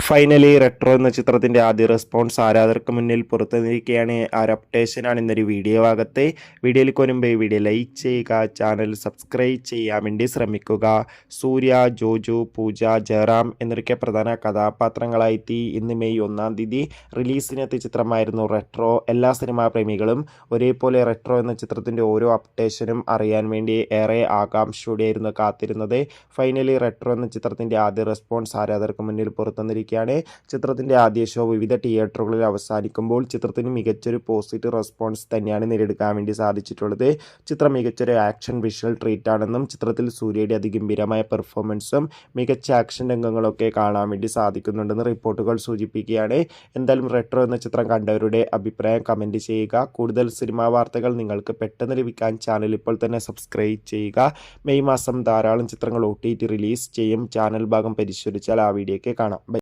Finally retro എന്ന ചിത്രത്തിൻ്റെ ആദ്യ റെസ്പോൺസ് ആരാധകർക്ക് മുന്നിൽ പുറത്തുനിന്നിരിക്കുകയാണ്. ആ ഒരു അപ്ഡേഷനാണ് ഇന്നൊരു വീഡിയോ ഭാഗത്ത്. വീഡിയോയിലേക്ക് വരുമ്പോൾ വീഡിയോ ലൈക്ക് ചെയ്യുക, ചാനൽ സബ്സ്ക്രൈബ് ചെയ്യാൻ വേണ്ടി ശ്രമിക്കുക. സൂര്യ, ജോജു, പൂജ, ജയറാം എന്നൊക്കെ പ്രധാന കഥാപാത്രങ്ങളായി ഇന്ന് മെയ് 1-ാം തീയതി റിലീസിനെത്തിയ ചിത്രമായിരുന്നു റെട്രോ. എല്ലാ സിനിമാ പ്രേമികളും ഒരേപോലെ റെട്രോ എന്ന ചിത്രത്തിൻ്റെ ഓരോ അപ്ഡേഷനും അറിയാൻ വേണ്ടി ഏറെ ആകാംക്ഷയോടെയായിരുന്നു കാത്തിരുന്നത്. ഫൈനലി റെട്രോ എന്ന ചിത്രത്തിൻ്റെ ആദ്യ റെസ്പോൺസ് ആരാധകർക്ക് മുന്നിൽ പുറത്തുനിന്നിരിക്കുകയാണ്. ചിത്രത്തിൻ്റെ ആദ്യ ഷോ വിവിധ തിയേറ്ററുകളിൽ അവസാനിക്കുമ്പോൾ ചിത്രത്തിന് മികച്ചൊരു പോസിറ്റീവ് റെസ്പോൺസ് തന്നെയാണ് നേടിയെടുക്കാൻ വേണ്ടി സാധിച്ചിട്ടുള്ളത്. ചിത്രം മികച്ചൊരു ആക്ഷൻ വിഷ്വൽ ട്രീറ്റ് ആണെന്നും ചിത്രത്തിൽ സൂര്യയുടെ അതിഗംഭീരമായ പെർഫോമൻസും മികച്ച ആക്ഷൻ രംഗങ്ങളൊക്കെ കാണാൻ വേണ്ടി സാധിക്കുന്നുണ്ടെന്ന് റിപ്പോർട്ടുകൾ സൂചിപ്പിക്കുകയാണ്. എന്തായാലും റെട്രോ എന്ന ചിത്രം കണ്ടവരുടെ അഭിപ്രായം കമൻറ്റ് ചെയ്യുക. കൂടുതൽ സിനിമാ വാർത്തകൾ നിങ്ങൾക്ക് പെട്ടെന്ന് ലഭിക്കാൻ ചാനൽ ഇപ്പോൾ തന്നെ സബ്സ്ക്രൈബ് ചെയ്യുക. മെയ് മാസം ധാരാളം ചിത്രങ്ങൾ OTT റിലീസ് ചെയ്യും. ചാനൽ ഭാഗം പരിശോധിച്ചാൽ ആ വീഡിയോയ്ക്ക് കാണാം.